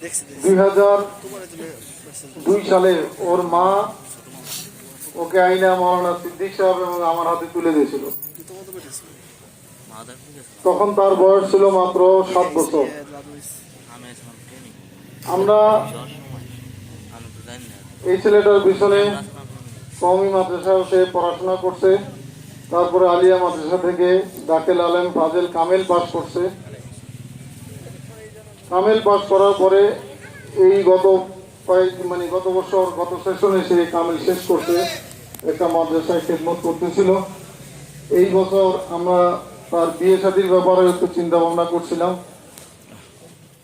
2002 সালে ওর মা ওকে আইনা মাওলানা সিদ্দিক সাহেব এবং আমার হাতে তুলে দিয়েছিল। তখন তার বয়স ছিল মাত্র 7 বছর। আমরা এই ছেলেটার পিছনে কওমি মাদ্রাসায় সে পড়াশোনা করছে, তারপরে আলিয়া মাদ্রাসা থেকে দাখিল আলেম ফাজেল কামেল পাস করছে। কামেল পাস করার পরে এই গত বছর গত সেশনে সে কামেল শেষ করছে, একটা মাদ্রাসায় খেদমত করতেছিল। এই বছর আমরা তার বিয়ে শাদীর ব্যাপারে একটু চিন্তা ভাবনা করছিলাম,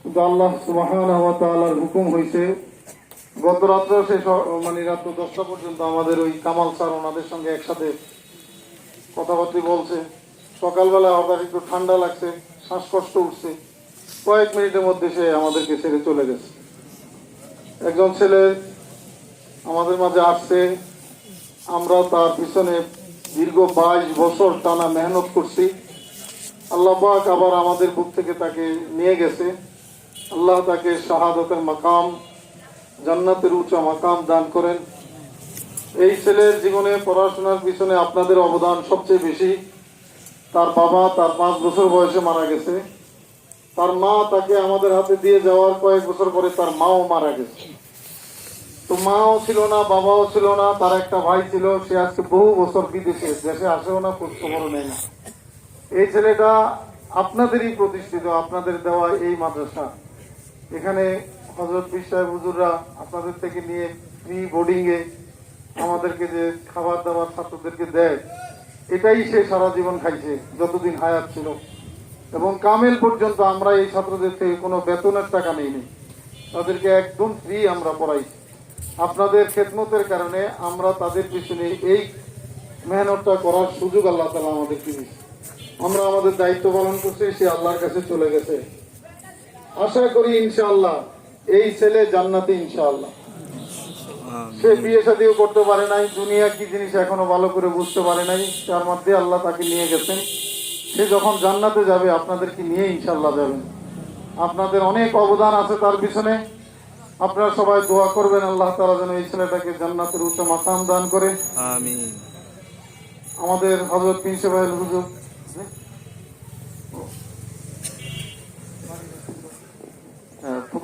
কিন্তু আল্লাহ সুবহানাহু ওয়া তাআলার হুকুম হয়েছে। গত রাত্রে সে রাত 10টা পর্যন্ত আমাদের ওই কামাল স্যার ওনাদের সঙ্গে একসাথে কথাবার্তা বলছে। সকালবেলা হঠাৎ একটু ঠান্ডা লাগছে, শ্বাসকষ্ট উঠছে, কয়েক মিনিটের মধ্যে সে আমাদেরকে ছেড়ে চলে গেছে। একজন ছেলে আমাদের মাঝে আসছে, আমরা তার পিছনে দীর্ঘ 22 বছর টানা মেহনত করছি। আল্লাহ পাক আবার আমাদের বুক থেকে তাকে নিয়ে গেছে। আল্লাহ তাকে শাহাদাতের মাকাম, জান্নাতের উঁচা মাকাম দান করেন। এই ছেলের জীবনে পড়াশোনার পিছনে আপনাদের অবদান সবচেয়ে বেশি। তার বাবা তার 5 বছর বয়সে মারা গেছে। তার মা তাকে আমাদের হাতে দিয়ে যাওয়ার কয়েক বছর পরে তার মাও মারা গেছে। তো মাও ছিল না, বাবাও ছিল না, তার একটা ভাই ছিল, সে আজকে বহু বছর বিদেশে, দেশে আসেও না, খোঁজ খবরও নেয় না। এই ছেলেটা আপনাদেরই প্রতিষ্ঠিত, আপনাদের দেওয়া এই মাদ্রাসা, এখানে হযরত পীর সাহেব হুজুররা আপনাদের থেকে নিয়ে ফ্রি বোর্ডিংয়ে আমাদেরকে যে খাবার দাবার ছাত্রদেরকে দেয়, এটাই সে সারা জীবন খাইছে যতদিন হায়াত ছিল। এবং কামেল পর্যন্ত আমরা এই ছাত্রদের থেকে কোনো বেতনের টাকা নেইনি, তাদেরকে একদম ফ্রি আমরা পড়াইছি। আপনাদের খেদমতের কারণে আমরা তাদের পিছনে এই মেহনতটা করার সুযোগ আল্লাহ তাআলা আমাদেরকে দিয়েছে। আমরা আমাদের দায়িত্ব পালন করছি, সে আল্লাহর কাছে চলে গেছে। আশা করি ইনশাআল্লাহ এই ছেলে জান্নাতি ইনশাআল্লাহ। সে বিয়ে শাদীও করতে পারে নাই, দুনিয়া কি জিনিস এখনো ভালো করে বুঝতে পারে নাই, তার মধ্যে আল্লাহ তাকে নিয়ে গেছেন। সে যখন জান্নাতে যাবে আপনাদেরকে নিয়ে ইনশাআল্লাহ যাবেন। আপনাদের অনেক অবদান আছে তার পিছনে। আপনারা সবাই দোয়া করবেন আল্লাহ তাআলা যেন এই ছেলেটাকে জান্নাতের উচ্চ মাকাম দান করে। আমিন। আমাদের হযরত পীর সাহেব হুজুর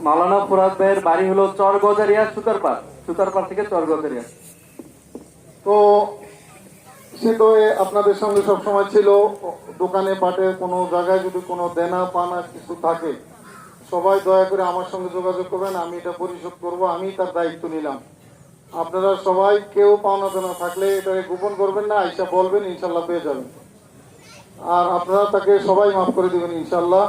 মাওলানা ফুরাদ ভাইয়ের বাড়ি হলো চরগজারিয়া, সুতারপাড় থেকে চরগজারিয়া। তো সে তো আপনাদের সঙ্গে সবসময় ছিল। দোকানে পাটে কোনো জায়গায় যদি কোনো দেনা পানা কিছু থাকে, সবাই দয়া করে আমার সঙ্গে যোগাযোগ করবেন, আমি এটা পরিশোধ করব, আমি তার দায়িত্ব নিলাম। আপনারা সবাই কেউ পাওনা দেনা থাকলে এটাকে গোপন করবেন না, আইসা বলবেন, ইনশাল্লাহ পেয়ে যাবেন। আর আপনারা তাকে সবাই মাফ করে দিবেন ইনশাল্লাহ।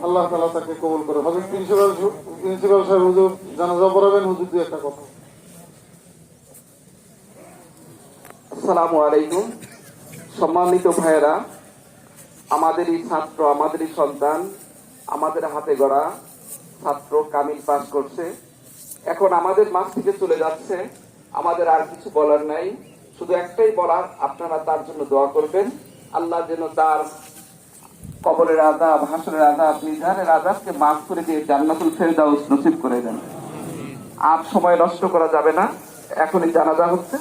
আল্লাহ তাআলা তাকে কবুল করে। হযরত প্রিন্সিপাল সাহেব হুজুর জানাজা পড়াবেন। হুজুর দিয়ে একটা কথা। আসসালামু আলাইকুম। সম্মানিত ভাইয়েরা, আমাদেরই ছাত্র, আমাদেরই সন্তান, আমাদের হাতে গড়া ছাত্র কামিল পাস করছে, এখন আমাদের মাঝ থেকে চলে যাচ্ছে। আমাদের আর কিছু বলার নাই, শুধু একটাই বলার, আপনারা তার জন্য দোয়া করবেন। আল্লাহ যেন তার কবরের আযাব, হাসরের আযাব, মিজানের আযাবকে মাফ করে দিয়ে জান্নাতুল ফেরদাউস নসিব করে দেন। আর সময় নষ্ট করা যাবে না, এখনই জানাজা হচ্ছে।